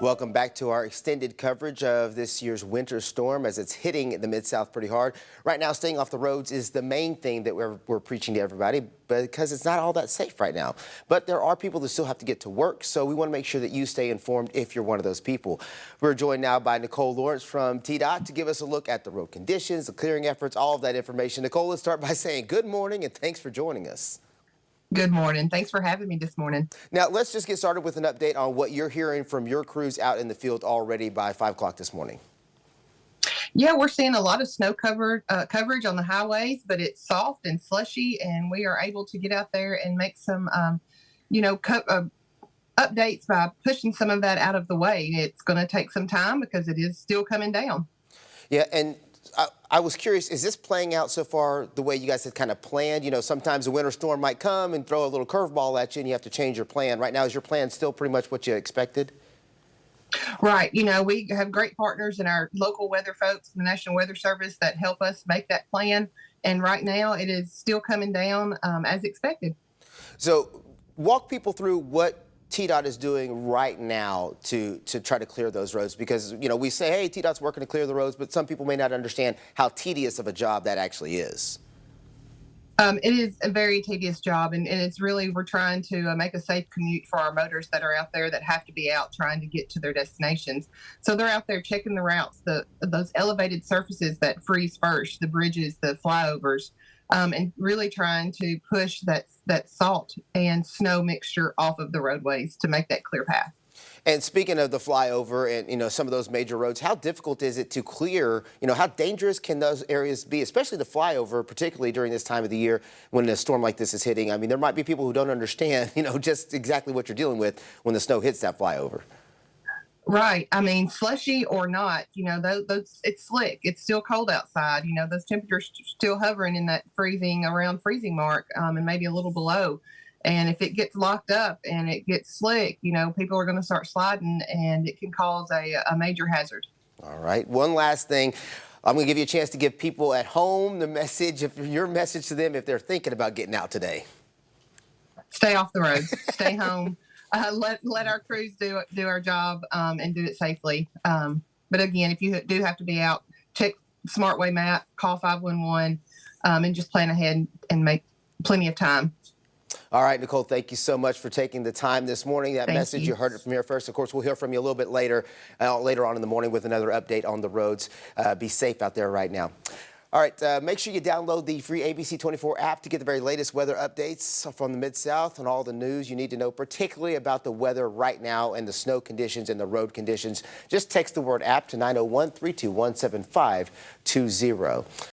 Welcome back to our extended coverage of this year's winter storm as it's hitting the Mid-South pretty hard. Right now, staying off the roads is the main thing that we're preaching to everybody because it's not all that safe right now. But there are people that still have to get to work, so we want to make sure that you stay informed if you're one of those people. We're joined now by Nicole Lawrence from TDOT to give us a look at the road conditions, the clearing efforts, all of that information. Nicole, let's start by saying good morning and thanks for joining us. Good morning. Thanks for having me this morning. Now, let's just get started with an update on what you're hearing from your crews out in the field already by 5 o'clock this morning. Yeah, we're seeing a lot of snow coverage on the highways, but it's soft and slushy, and we are able to get out there and make some, updates by pushing some of that out of the way. It's going to take some time because it is still coming down. Yeah, and I was curious, is this playing out so far the way you guys had kind of planned? You know, sometimes a winter storm might come and throw a little curveball at you and you have to change your plan. Right now, is your plan still pretty much what you expected? Right. We have great partners in our local weather folks, the National Weather Service, that help us make that plan. And right now, it is still coming down as expected. So walk people through what TDOT is doing right now to try to clear those roads, because, you know, we say, hey, TDOT's working to clear the roads, but some people may not understand how tedious of a job that actually is. It is a very tedious job, and it's really, we're trying to make a safe commute for our motors that are out there that have to be out trying to get to their destinations. So they're out there checking the routes, those elevated surfaces that freeze first, the bridges, the flyovers, and really trying to push that salt and snow mixture off of the roadways to make that clear path. And speaking of the flyover and, you know, some of those major roads, how difficult is it to clear? You know, how dangerous can those areas be, especially the flyover, particularly during this time of the year when a storm like this is hitting? I mean, there might be people who don't understand, you know, just exactly what you're dealing with when the snow hits that flyover. Right. I mean, slushy or not, those it's slick. It's still cold outside. Those temperatures still hovering in that around freezing mark, and maybe a little below. And if it gets locked up and it gets slick, people are going to start sliding, and it can cause a major hazard. All right. One last thing. I'm going to give you a chance to give people at home the message, your message to them if they're thinking about getting out today. Stay off the roads. Stay home. Let our crews do our job and do it safely. But again, if you do have to be out, check SmartWay map, call 511, and just plan ahead and make plenty of time. All right, Nicole, thank you so much for taking the time this morning. That message, you heard it from here first. Of course, we'll hear from you a little bit later on in the morning with another update on the roads. Be safe out there right now. All right, make sure you download the free ABC 24 app to get the very latest weather updates from the Mid-South and all the news you need to know, particularly about the weather right now and the snow conditions and the road conditions. Just text the word app to 901-321-7520.